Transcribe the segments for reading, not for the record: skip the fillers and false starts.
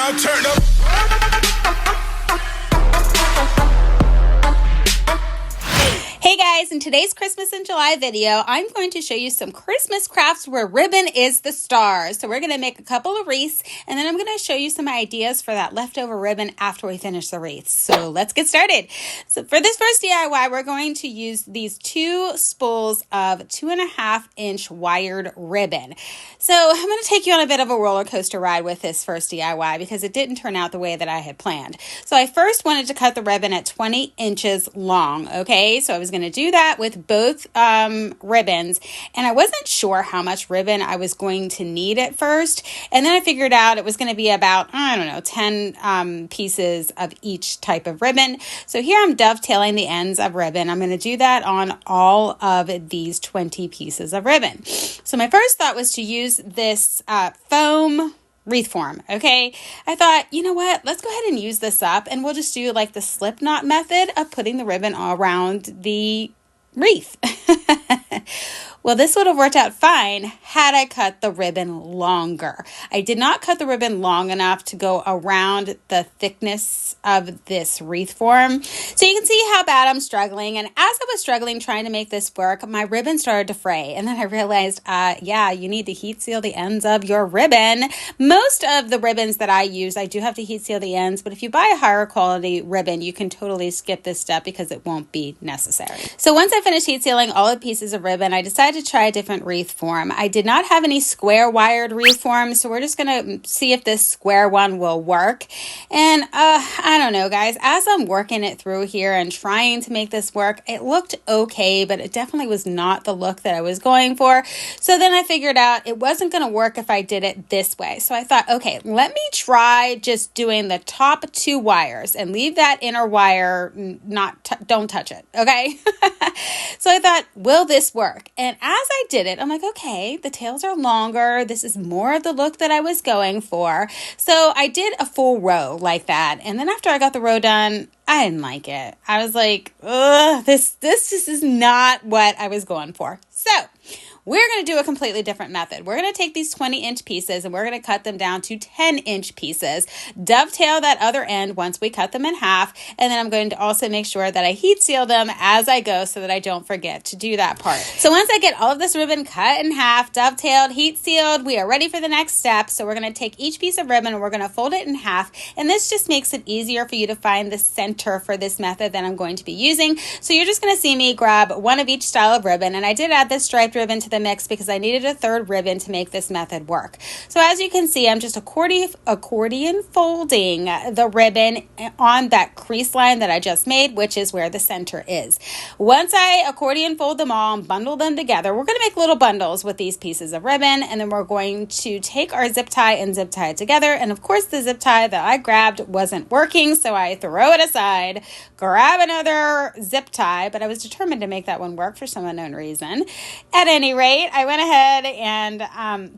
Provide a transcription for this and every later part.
now turn up. Hey guys, in today's Christmas in July video, I'm going to show you some Christmas crafts where ribbon is the star. So we're going to make a couple of wreaths, and then I'm going to show you some ideas for that leftover ribbon after we finish the wreaths. So let's get started. So for this first DIY, we're going to use these 2 spools of 2.5-inch wired ribbon. So I'm going to take you on a bit of a roller coaster ride with this first DIY because it didn't turn out the way that I had planned. So I first wanted to cut the ribbon at 20 inches long, okay? So I was going to do that with both ribbons, and I wasn't sure how much ribbon I was going to need at first, and then I figured out it was going to be about, 10 pieces of each type of ribbon. So here I'm dovetailing the ends of ribbon. I'm going to do that on all of these 20 pieces of ribbon. So my first thought was to use this foam wreath form, okay? I thought, you know what, let's go ahead and use this up, and we'll just do like the slip knot method of putting the ribbon all around the wreath. Well, this would have worked out fine had I cut the ribbon longer. I did not cut the ribbon long enough to go around the thickness of this wreath form. So you can see how bad I'm struggling. And as I was struggling trying to make this work, my ribbon started to fray. And then I realized, you need to heat seal the ends of your ribbon. Most of the ribbons that I use, I do have to heat seal the ends. But if you buy a higher quality ribbon, you can totally skip this step because it won't be necessary. So once I finished heat sealing all the pieces of ribbon, I decided to try a different wreath form. I did not have any square wired wreath forms, so we're just going to see if this square one will work. And I don't know, guys, as I'm working it through here and trying to make this work, it looked okay, but it definitely was not the look that I was going for. So then I figured out it wasn't going to work if I did it this way. So I thought, okay, let me try just doing the top 2 wires and leave that inner wire, don't touch it, okay? So I thought, will this work? And as I did it, I'm like, okay, the tails are longer. This is more of the look that I was going for. So I did a full row like that. And then after I got the row done, I didn't like it. I was like, ugh, this just is not what I was going for. So we're going to do a completely different method. We're going to take these 20-inch pieces and we're going to cut them down to 10-inch pieces, dovetail that other end once we cut them in half, and then I'm going to also make sure that I heat seal them as I go so that I don't forget to do that part. So once I get all of this ribbon cut in half, dovetailed, heat sealed, we are ready for the next step. So we're going to take each piece of ribbon and we're going to fold it in half, and this just makes it easier for you to find the center for this method that I'm going to be using. So you're just going to see me grab one of each style of ribbon, and I did add this striped ribbon to the mix because I needed a third ribbon to make this method work. So as you can see, I'm just accordion folding the ribbon on that crease line that I just made, which is where the center is. Once I accordion fold them all and bundle them together, we're going to make little bundles with these pieces of ribbon, and then we're going to take our zip tie and zip tie it together. And of course, the zip tie that I grabbed wasn't working, so I throw it aside, grab another zip tie, but I was determined to make that one work for some unknown reason. At any rate, I went ahead and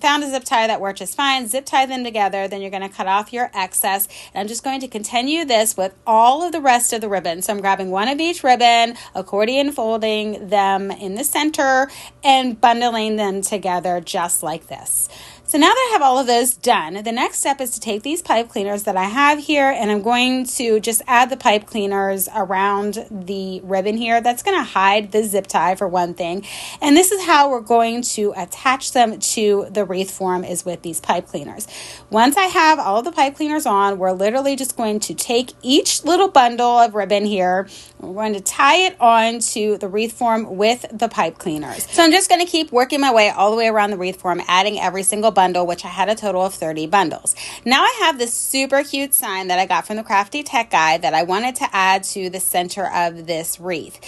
found a zip tie that worked just fine, zip tie them together, then you're going to cut off your excess, and I'm just going to continue this with all of the rest of the ribbon. So I'm grabbing one of each ribbon, accordion folding them in the center, and bundling them together just like this. So now that I have all of those done, the next step is to take these pipe cleaners that I have here, and I'm going to just add the pipe cleaners around the ribbon here. That's going to hide the zip tie for one thing. And this is how we're going to attach them to the wreath form, is with these pipe cleaners. Once I have all of the pipe cleaners on, we're literally just going to take each little bundle of ribbon here. We're going to tie it onto the wreath form with the pipe cleaners. So I'm just going to keep working my way all the way around the wreath form, adding every single bundle, which I had a total of 30 bundles. Now I have this super cute sign that I got from the Crafty Tech Guy that I wanted to add to the center of this wreath.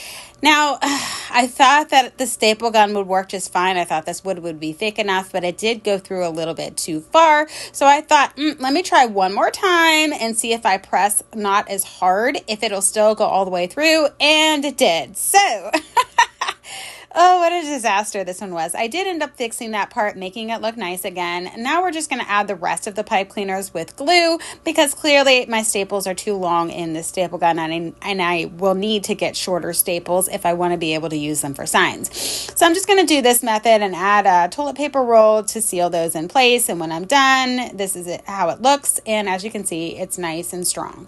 Now, I thought that the staple gun would work just fine. I thought this wood would be thick enough, but it did go through a little bit too far. So I thought, let me try one more time and see if I press not as hard, if it'll still go all the way through, and it did. So Oh, what a disaster this one was. I did end up fixing that part, making it look nice again. Now we're just going to add the rest of the pipe cleaners with glue because clearly my staples are too long in this staple gun, and I will need to get shorter staples if I want to be able to use them for signs. So I'm just going to do this method and add a toilet paper roll to seal those in place. And when I'm done, this is how it looks. And as you can see, it's nice and strong.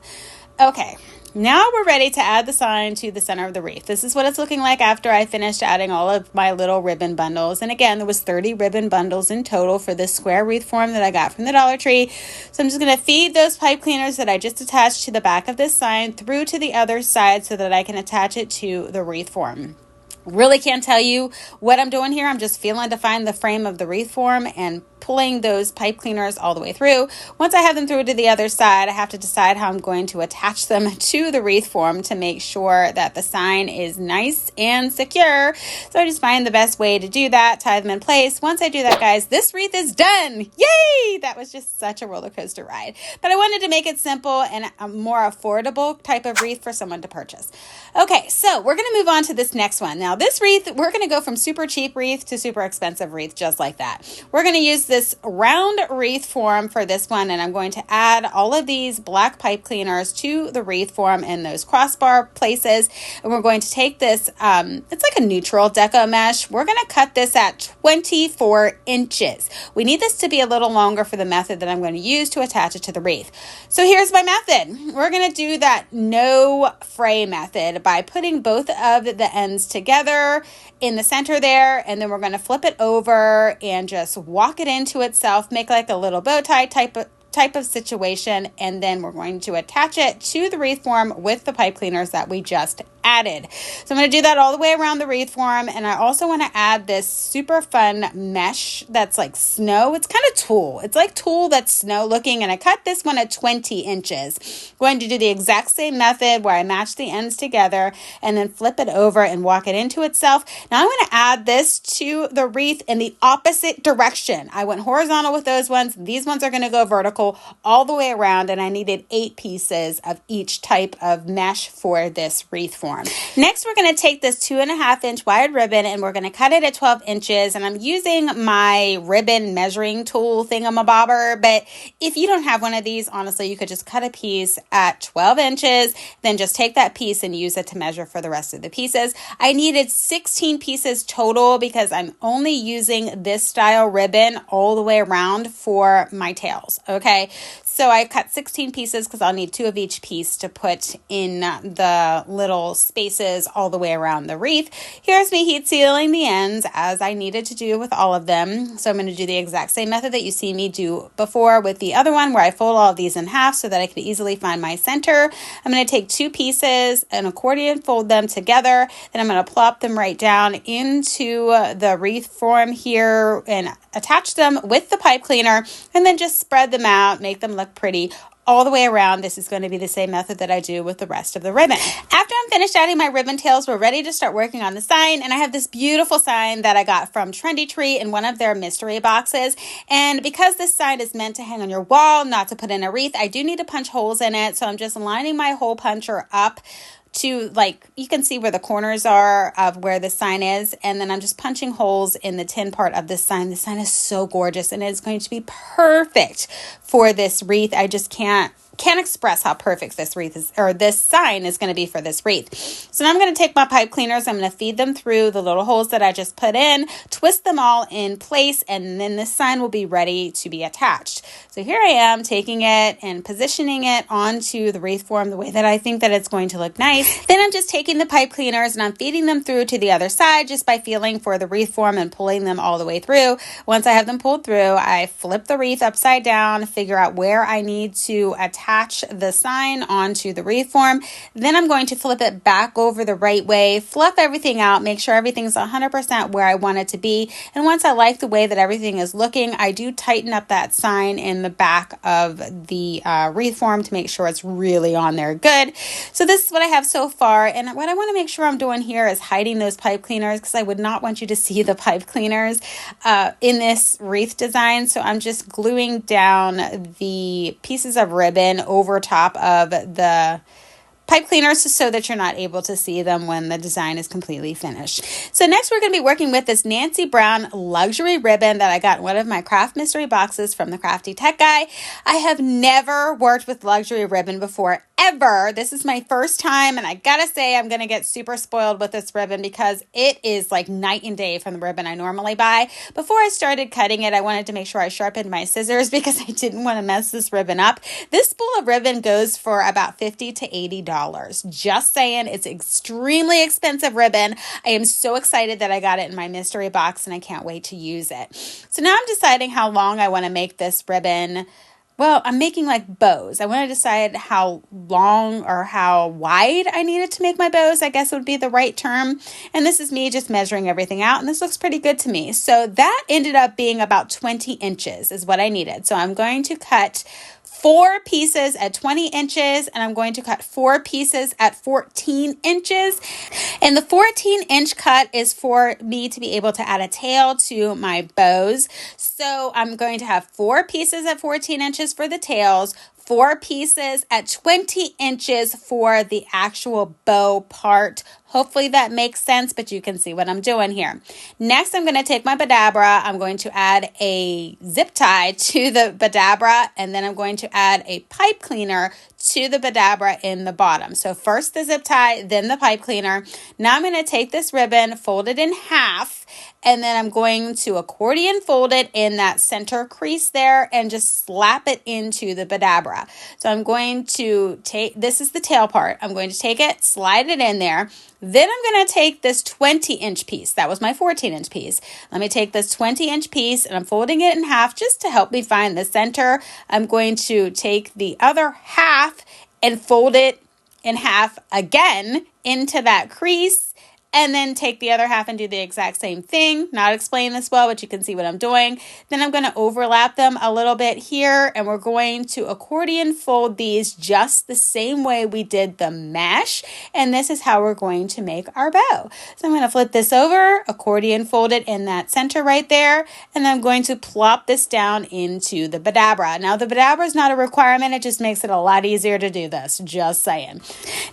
Okay. Now we're ready to add the sign to the center of the wreath. This is what it's looking like after I finished adding all of my little ribbon bundles. And again, there was 30 ribbon bundles in total for this square wreath form that I got from the Dollar Tree. So I'm just going to feed those pipe cleaners that I just attached to the back of this sign through to the other side so that I can attach it to the wreath form. Really can't tell you what I'm doing here. I'm just feeling to find the frame of the wreath form and pulling those pipe cleaners all the way through. Once I have them through to the other side, I have to decide how I'm going to attach them to the wreath form to make sure that the sign is nice and secure. So I just find the best way to do that, tie them in place. Once I do that, guys, this wreath is done. Yay! That was just such a roller coaster ride. But I wanted to make it simple and a more affordable type of wreath for someone to purchase. Okay, so we're going to move on to this next one. Now, this wreath, we're going to go from super cheap wreath to super expensive wreath, just like that. We're going to use this round wreath form for this one, and I'm going to add all of these black pipe cleaners to the wreath form in those crossbar places. And we're going to take this, it's like a neutral deco mesh. We're going to cut this at 24 inches. We need this to be a little longer for the method that I'm going to use to attach it to the wreath. So here's my method. We're going to do that no fray method by putting both of the ends together in the center there, and then we're going to flip it over and just walk it into itself, make like a little bow tie type of situation, and then we're going to attach it to the wreath form with the pipe cleaners that we just added. So I'm going to do that all the way around the wreath form, and I also want to add this super fun mesh that's like snow. It's kind of tulle. It's like tulle that's snow looking, and I cut this one at 20 inches. Going to do the exact same method where I match the ends together and then flip it over and walk it into itself. Now I'm going to add this to the wreath in the opposite direction. I went horizontal with those ones. These ones are going to go vertical all the way around, and I needed 8 pieces of each type of mesh for this wreath form. Next, we're going to take this 2.5 inch wide ribbon and we're going to cut it at 12 inches. And I'm using my ribbon measuring tool thingamabobber. But if you don't have one of these, honestly, you could just cut a piece at 12 inches, then just take that piece and use it to measure for the rest of the pieces. I needed 16 pieces total because I'm only using this style ribbon all the way around for my tails. Okay. So I cut 16 pieces because I'll need 2 of each piece to put in the little spaces all the way around the wreath. Here's me heat sealing the ends as I needed to do with all of them. So I'm going to do the exact same method that you see me do before with the other one where I fold all of these in half so that I can easily find my center. I'm going to take 2 pieces, an accordion, fold them together, then I'm going to plop them right down into the wreath form here and attach them with the pipe cleaner and then just spread them out, make them look pretty all the way around. This is going to be the same method that I do with the rest of the ribbon. After I'm finished adding my ribbon tails, we're ready to start working on the sign. And I have this beautiful sign that I got from Trendy Tree in one of their mystery boxes. And because this sign is meant to hang on your wall, not to put in a wreath, I do need to punch holes in it. So I'm just lining my hole puncher up to, like, you can see where the corners are of where the sign is, and then I'm just punching holes in the tin part of this sign. The sign is so gorgeous, and it's going to be perfect for this wreath. I just can't express how perfect this wreath is, or this sign is going to be for this wreath. So now I'm going to take my pipe cleaners, I'm going to feed them through the little holes that I just put in, twist them all in place, and then this sign will be ready to be attached. So here I am taking it and positioning it onto the wreath form the way that I think that it's going to look nice. Then I'm just taking the pipe cleaners and I'm feeding them through to the other side just by feeling for the wreath form and pulling them all the way through. Once I have them pulled through, I flip the wreath upside down, figure out where I need to attach the sign onto the wreath form. Then I'm going to flip it back over the right way, fluff everything out, make sure everything's 100% where I want it to be. And once I like the way that everything is looking, I do tighten up that sign in the back of the wreath form to make sure it's really on there good. So this is what I have so far. And what I want to make sure I'm doing here is hiding those pipe cleaners because I would not want you to see the pipe cleaners in this wreath design. So I'm just gluing down the pieces of ribbon over top of the pipe cleaners so that you're not able to see them when the design is completely finished. So next we're going to be working with this Nancy Brown luxury ribbon that I got in one of my craft mystery boxes from the Crafty Tech Guy. I have never worked with luxury ribbon before, ever. This is my first time, and I gotta say I'm gonna get super spoiled with this ribbon because it is like night and day from the ribbon I normally buy. Before I started cutting it, I wanted to make sure I sharpened my scissors because I didn't want to mess this ribbon up. This spool of ribbon goes for about $50 to $80. Just saying, it's extremely expensive ribbon. I am so excited that I got it in my mystery box and I can't wait to use it. So now I'm deciding how long I want to make this ribbon. Well, I'm making like bows. I want to decide how long or how wide I needed to make my bows, I guess would be the right term. And this is me just measuring everything out, and this looks pretty good to me. So that ended up being about 20 inches is what I needed. So I'm going to cut 4 pieces at 20 inches, and I'm going to cut 4 pieces at 14 inches. And the 14-inch cut is for me to be able to add a tail to my bows. So I'm going to have 4 pieces at 14 inches for the tails, 4 pieces at 20 inches for the actual bow part. Hopefully that makes sense, but you can see what I'm doing here. Next, I'm going to take my Badabra. I'm going to add a zip tie to the Badabra, and then I'm going to add a pipe cleaner to the Badabra in the bottom. So first the zip tie, then the pipe cleaner. Now I'm going to take this ribbon, fold it in half, and then I'm going to accordion fold it in that center crease there and just slap it into the Badabra. So I'm going to take, this is the tail part. I'm going to take it, slide it in there. Then I'm going to take this 20-inch piece. That was my 14-inch piece. Let me take this 20-inch piece and I'm folding it in half just to help me find the center. I'm going to take the other half and fold it in half again into that crease. And then take the other half and do the exact same thing. Not explaining this well, but you can see what I'm doing. Then I'm going to overlap them a little bit here, and we're going to accordion fold these just the same way we did the mesh. And this is how we're going to make our bow. So I'm going to flip this over, accordion fold it in that center right there, and then I'm going to plop this down into the Badabra. Now the Badabra is not a requirement, it just makes it a lot easier to do this, just saying.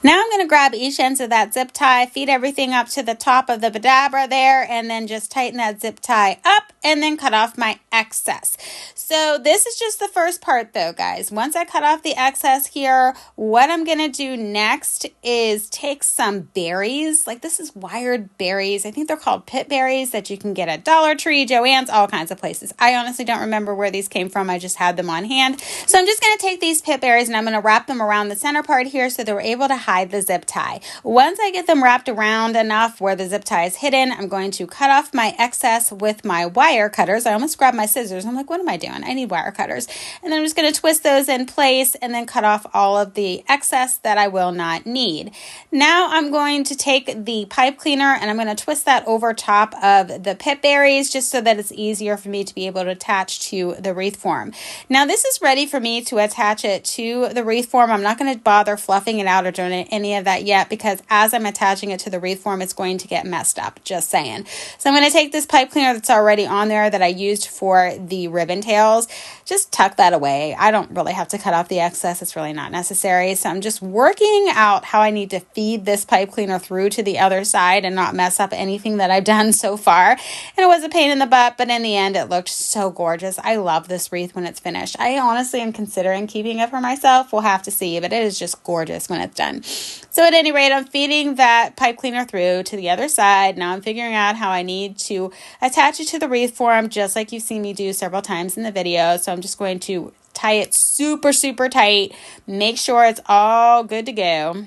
Now I'm going to grab each end of that zip tie, feed everything up to the top of the Badabra there, and then just tighten that zip tie up and then cut off my excess. So this is just the first part though, guys. Once I cut off the excess here, what I'm going to do next is take some berries. Like this is wired berries. I think they're called pit berries that you can get at Dollar Tree, Joann's, all kinds of places. I honestly don't remember where these came from. I just had them on hand. So I'm just going to take these pit berries and I'm going to wrap them around the center part here so that we're able to hide the zip tie. Once I get them wrapped around enough where the zip tie is hidden, I'm going to cut off my excess with my wire cutters. I almost grabbed my scissors. I'm like, what am I doing? I need wire cutters. And then I'm just going to twist those in place and then cut off all of the excess that I will not need. Now I'm going to take the pipe cleaner and I'm going to twist that over top of the pit berries just so that it's easier for me to be able to attach to the wreath form. Now this is ready for me to attach it to the wreath form. I'm not going to bother fluffing it out or doing any of that yet because as I'm attaching it to the wreath form, it's going to get messed up, just saying. So I'm going to take this pipe cleaner that's already on there that I used for the ribbon tails, just tuck that away. I don't really have to cut off the excess. It's really not necessary. So I'm just working out how I need to feed this pipe cleaner through to the other side and not mess up anything that I've done so far. And it was a pain in the butt, but in the end, it looked so gorgeous. I love this wreath when it's finished. I honestly am considering keeping it for myself. We'll have to see, but it is just gorgeous when it's done. So at any rate, I'm feeding that pipe cleaner through to the other side. Now I'm figuring out how I need to attach it to the wreath form, just like you've seen me do several times in the video. So I'm just going to tie it super, super tight, make sure it's all good to go,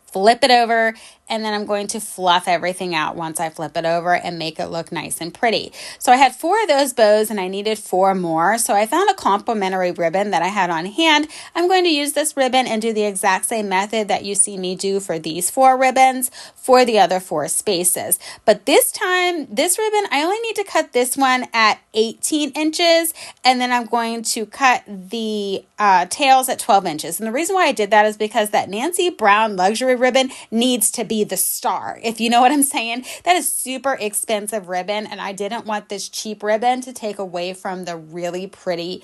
flip it over, and then I'm going to fluff everything out once I flip it over and make it look nice and pretty. So I had 4 of those bows and I needed 4 more. So I found a complimentary ribbon that I had on hand. I'm going to use this ribbon and do the exact same method that you see me do for these 4 ribbons for the other 4 spaces. But this time, this ribbon, I only need to cut this one at 18 inches, and then I'm going to cut the tails at 12 inches. And the reason why I did that is because that Nancy Brown luxury ribbon needs to be the star, if you know what I'm saying. That is super expensive ribbon, and I didn't want this cheap ribbon to take away from the really pretty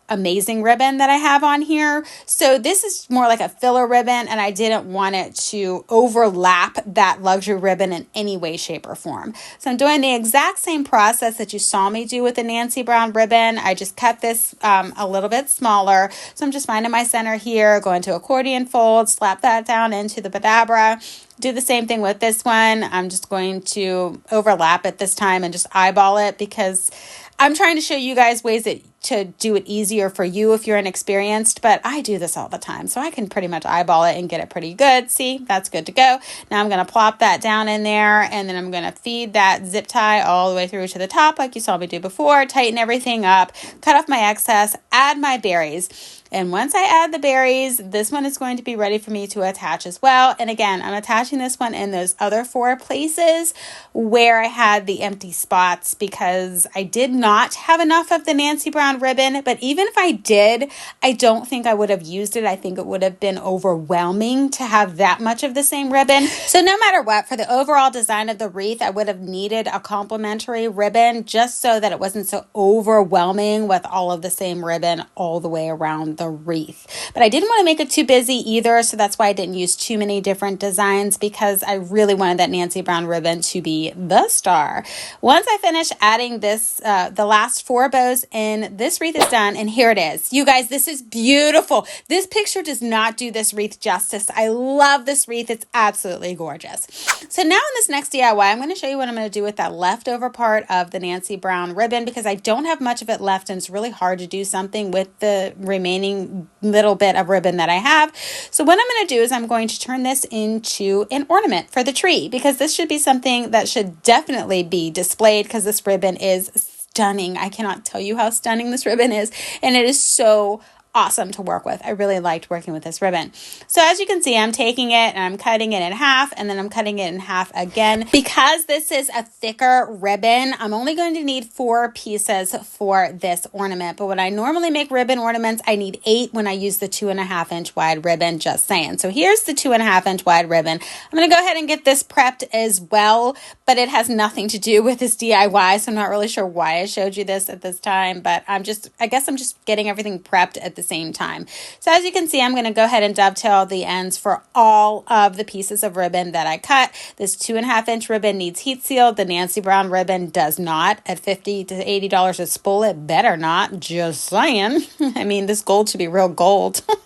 amazing ribbon that I have on here. So this is more like a filler ribbon, and I didn't want it to overlap that luxury ribbon in any way, shape, or form. So I'm doing the exact same process that you saw me do with the Nancy Brown ribbon. I just cut this a little bit smaller. So I'm just finding my center here, going to accordion fold, slap that down into the Badabra. Do the same thing with this one. I'm just going to overlap it this time and just eyeball it, because I'm trying to show you guys ways to do it easier for you if you're inexperienced, but I do this all the time, so I can pretty much eyeball it and get it pretty good. See, that's good to go. Now I'm going to plop that down in there, and then I'm going to feed that zip tie all the way through to the top like you saw me do before, tighten everything up, cut off my excess, add my berries. And once I add the berries, this one is going to be ready for me to attach as well. And again, I'm attaching this one in those other 4 places where I had the empty spots, because I did not have enough of the Nancy Brown ribbon. But even if I did, I don't think I would have used it. I think it would have been overwhelming to have that much of the same ribbon. So no matter what, for the overall design of the wreath, I would have needed a complementary ribbon just so that it wasn't so overwhelming with all of the same ribbon all the way around the wreath. But I didn't want to make it too busy either, so that's why I didn't use too many different designs, because I really wanted that Nancy Brown ribbon to be the star. Once I finish adding this, the last 4 bows in, this wreath is done, and here it is. You guys, this is beautiful. This picture does not do this wreath justice. I love this wreath. It's absolutely gorgeous. So now in this next DIY, I'm going to show you what I'm going to do with that leftover part of the Nancy Brown ribbon, because I don't have much of it left, and it's really hard to do something with the remaining little bit of ribbon that I have. So what I'm going to do is I'm going to turn this into an ornament for the tree, because this should be something that should definitely be displayed, because this ribbon is stunning. I cannot tell you how stunning this ribbon is, and it is so awesome to work with. I really liked working with this ribbon. So as you can see, I'm taking it and I'm cutting it in half, and then I'm cutting it in half again. Because this is a thicker ribbon, I'm only going to need 4 pieces for this ornament. But when I normally make ribbon ornaments, I need 8 when I use the 2.5 inch wide ribbon, just saying. So here's the 2.5 inch wide ribbon. I'm going to go ahead and get this prepped as well, but it has nothing to do with this DIY, so I'm not really sure why I showed you this at this time, but I guess I'm just getting everything prepped at the same time. So as you can see, I'm going to go ahead and dovetail the ends for all of the pieces of ribbon that I cut. This 2.5 inch ribbon needs heat sealed. The Nancy Brown ribbon does not. At $50 to $80 a spool, it better not. Just saying. I mean, this gold should be real gold. At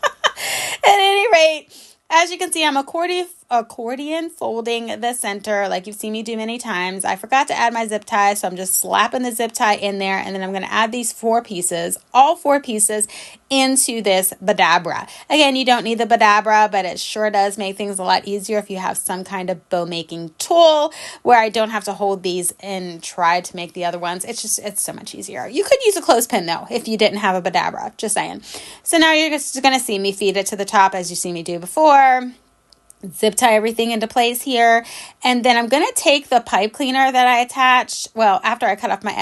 any rate, as you can see, I'm accordion folding the center like you've seen me do many times. I forgot to add my zip tie, so I'm just slapping the zip tie in there, and then I'm going to add these 4 pieces, all 4 pieces, into this Badabra. Again, you don't need the Badabra, but it sure does make things a lot easier if you have some kind of bow making tool where I don't have to hold these and try to make the other ones. It's so much easier. You could use a clothespin though if you didn't have a Badabra, just saying. So now you're just going to see me feed it to the top as you see me do before. Zip tie everything into place here, and then I'm going to take the pipe cleaner that I attached, well, after I cut off my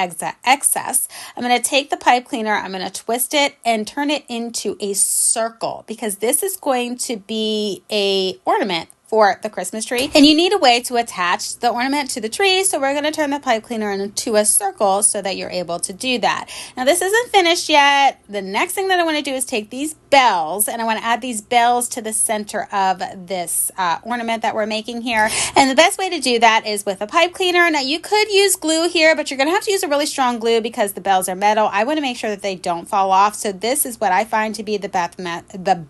excess, I'm going to take the pipe cleaner, I'm going to twist it and turn it into a circle, because this is going to be a ornament for the Christmas tree, and you need a way to attach the ornament to the tree, so we're going to turn the pipe cleaner into a circle so that you're able to do that. Now this isn't finished yet. The next thing that I want to do is take these bells, and I want to add these bells to the center of this ornament that we're making here, and the best way to do that is with a pipe cleaner. Now you could use glue here, but you're going to have to use a really strong glue because the bells are metal. I want to make sure that they don't fall off, so this is what I find to be the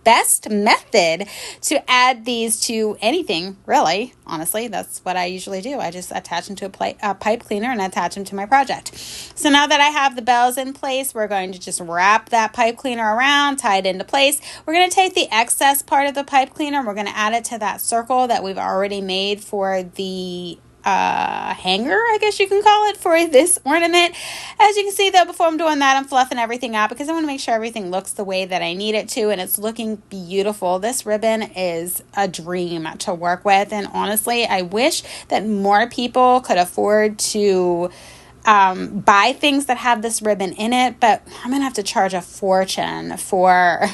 best method to add these to anything, really. Honestly, that's what I usually do. I just attach them to a pipe cleaner and attach them to my project. So now that I have the bells in place, we're going to just wrap that pipe cleaner around, tie it into place. We're going to take the excess part of the pipe cleaner, we're going to add it to that circle that we've already made for the hanger, I guess you can call it, for this ornament. As you can see though, before I'm doing that, I'm fluffing everything out because I want to make sure everything looks the way that I need it to, and it's looking beautiful. This ribbon is a dream to work with, and honestly, I wish that more people could afford to buy things that have this ribbon in it, but I'm gonna have to charge a fortune for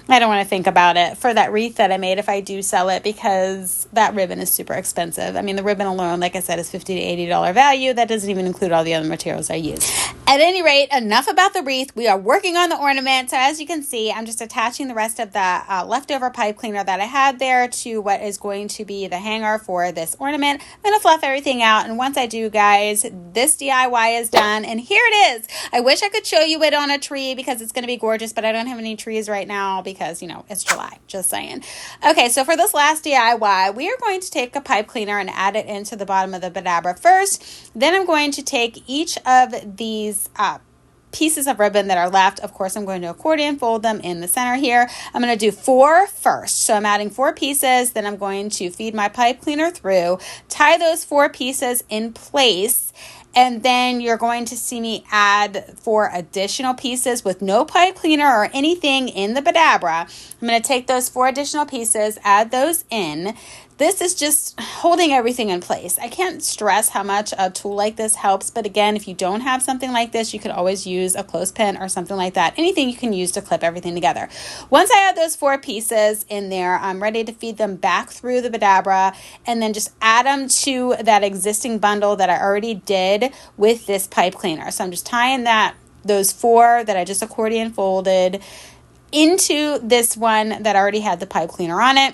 I don't want to think about it, for that wreath that I made if I do sell it, because that ribbon is super expensive. I mean, the ribbon alone, like I said, is $50 to $80 value. That doesn't even include all the other materials I use. At any rate, enough about the wreath. We are working on the ornament. So as you can see, I'm just attaching the rest of the leftover pipe cleaner that I had there to what is going to be the hanger for this ornament. I'm going to fluff everything out. And once I do, guys, this DIY is done. And here it is. I wish I could show you it on a tree because it's going to be gorgeous, but I don't have any trees right now because, you know, it's July. Just saying. Okay, so for this last DIY, we are going to take a pipe cleaner and add it into the bottom of the Abra first. Then I'm going to take each of these pieces of ribbon that are left. Of course, I'm going to accordion fold them in the center here. I'm going to do 4 first. So I'm adding 4 pieces. Then I'm going to feed my pipe cleaner through, tie those 4 pieces in place. And then you're going to see me add 4 additional pieces with no pipe cleaner or anything in the Abra. I'm going to take those 4 additional pieces, add those in. This is just holding everything in place. I can't stress how much a tool like this helps, but again, if you don't have something like this, you could always use a clothespin or something like that. Anything you can use to clip everything together. Once I add those 4 pieces in there, I'm ready to feed them back through the Abra and then just add them to that existing bundle that I already did with this pipe cleaner. So I'm just tying those 4 that I just accordion folded into this one that already had the pipe cleaner on it.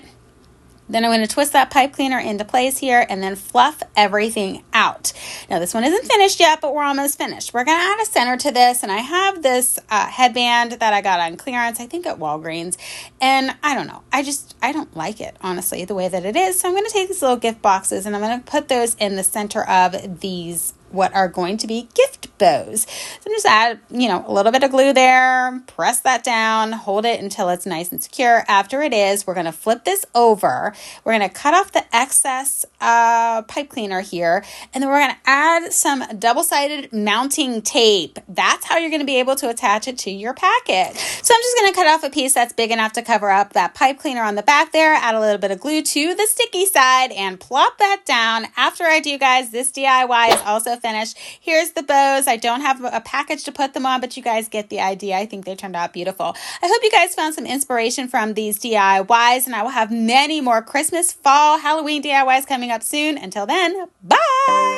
Then I'm going to twist that pipe cleaner into place here and then fluff everything out. Now this one isn't finished yet, but we're almost finished. We're going to add a center to this, and I have this headband that I got on clearance, I think at Walgreens, and I don't know. I don't like it, honestly, the way that it is. So I'm going to take these little gift boxes and I'm going to put those in the center of these what are going to be gift bows. So I'm just add, a little bit of glue there, press that down, hold it until it's nice and secure. After it is, we're going to flip this over. We're going to cut off the excess pipe cleaner here, and then we're going to add some double-sided mounting tape. That's how you're going to be able to attach it to your packet. So I'm just going to cut off a piece that's big enough to cover up that pipe cleaner on the back there, add a little bit of glue to the sticky side, and plop that down. After I do, guys, this DIY is also finished. Here's the bows. I don't have a package to put them on, but you guys get the idea. I think they turned out beautiful. I hope you guys found some inspiration from these DIYs, and I will have many more Christmas, fall, Halloween DIYs coming up soon. Until then, bye!